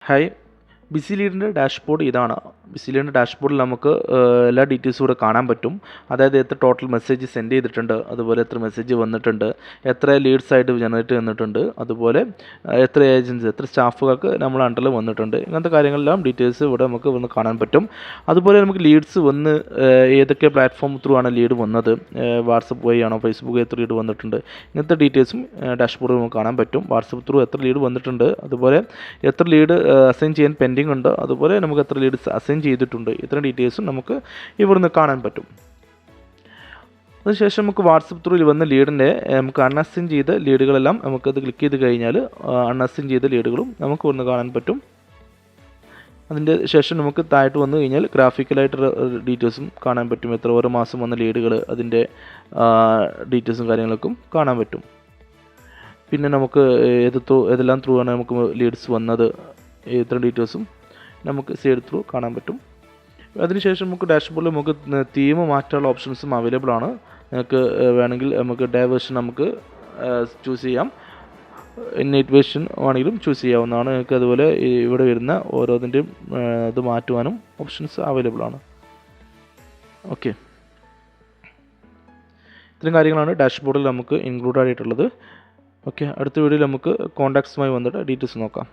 Hi, BC ലീഡിൻ്റെ dashboard ഇതാണ്. BC ലീഡിൻ്റെ ഡാഷ്ബോർഡിൽ നമുക്ക് എല്ലാ ഡീറ്റെയിൽസും കൂടെ കാണാൻ പറ്റും. അതായത് എത്ര ടോട്ടൽ മെസ്സേജ് സെൻഡ് ചെയ്തിട്ടുണ്ട്, അതുപോലെ എത്ര മെസ്സേജ് വന്നിട്ടുണ്ട്, എത്ര ലീഡ്സ് ആയിട്ട് ജനറേറ്റ് വന്നിട്ടുണ്ട്, അതുപോലെ എത്ര ഏജൻസി, എത്ര സ്റ്റാഫുകൾക്ക് നമ്മൾ അണ്ടറിൽ വന്നിട്ടുണ്ട്. ഇങ്ങനത്തെ കാര്യങ്ങളെല്ലാം ഡീറ്റെയിൽസ് ഇവിടെ നമുക്ക് വന്ന് കാണാൻ പറ്റും. അതുപോലെ നമുക്ക് ലീഡ്സ് വന്ന് ഏതൊക്കെ പ്ലാറ്റ്ഫോം ത്രൂ ആണ് ലീഡ് വന്നത്, വാട്സപ്പ് വഴി ആണോ, ഫേസ്ബുക്ക് എത്ര ലീഡ് വന്നിട്ടുണ്ട്, ഇങ്ങനത്തെ ഡീറ്റെയിൽസും ഡാഷ്ബോർഡിൽ നമുക്ക് കാണാൻ പറ്റും. വാട്സപ്പ് ത്രൂ എത്ര ലീഡ് വന്നിട്ടുണ്ട്, അതുപോലെ എത്ര ലീഡ് അസൈൻ ചെയ്യാൻ പെൻഡിങ് ഉണ്ട്, അതുപോലെ നമുക്ക് എത്ര ലീഡ് അസൈൻ ചെയ്തിട്ടുണ്ട്, ഇത്ര ഡീറ്റെയിൽസും നമുക്ക് ഇവിടുന്ന് കാണാൻ പറ്റും. അതിനുശേഷം നമുക്ക് വാട്സപ്പ് ത്രൂയിൽ വന്ന ലീഡിൻ്റെ നമുക്ക് അൺഅസൈൻ ചെയ്ത ലീഡുകളെല്ലാം നമുക്കത് ക്ലിക്ക് ചെയ്ത് കഴിഞ്ഞാൽ അൺഅസൈൻ ചെയ്ത ലീഡുകളും നമുക്ക് ഇവിടുന്ന് കാണാൻ പറ്റും. അതിൻ്റെ ശേഷം നമുക്ക് താഴോട്ട് വന്നു കഴിഞ്ഞാൽ ഗ്രാഫിക്കലായിട്ട് ഡീറ്റെയിൽസും കാണാൻ പറ്റും. എത്ര ഓരോ മാസം വന്ന ലീഡുകൾ, അതിൻ്റെ ഡീറ്റെയിൽസും കാര്യങ്ങളൊക്കെ കാണാൻ പറ്റും. പിന്നെ നമുക്ക് ഏതെല്ലാം ത്രൂ ആണ് നമുക്ക് ലീഡ്സ് വന്നത്, ഇത്ര ഡീറ്റെയിൽസും നമുക്ക് സൈഡ് ത്രൂ കാണാൻ പറ്റും. അതിനുശേഷം നമുക്ക് ഡാഷ്ബോർഡിൽ നമുക്ക് തീം മാറ്റാനുള്ള ഓപ്ഷൻസും അവൈലബിൾ ആണ്. നിങ്ങൾക്ക് വേണമെങ്കിൽ നമുക്ക് ഡൈവേർഷൻ നമുക്ക് ചൂസ് ചെയ്യാം, നൈറ്റ് വേർഷൻ വേണമെങ്കിലും ചൂസ് ചെയ്യാവുന്നതാണ്. നിങ്ങൾക്ക് അതുപോലെ ഇവിടെ വരുന്ന ഓരോന്നിൻ്റെയും ഇത് മാറ്റുവാനും ഓപ്ഷൻസ് അവൈലബിൾ ആണ്. ഓക്കെ, ഇത്രയും കാര്യങ്ങളാണ് ഡാഷ്ബോർഡിൽ നമുക്ക് ഇൻക്ലൂഡ് ആയിട്ടുള്ളത്. ഓക്കെ, അടുത്ത വീഡിയോയിൽ നമുക്ക് കോൺടാക്ട്സുമായി വന്നിട്ട് ഡീറ്റെയിൽസ് നോക്കാം.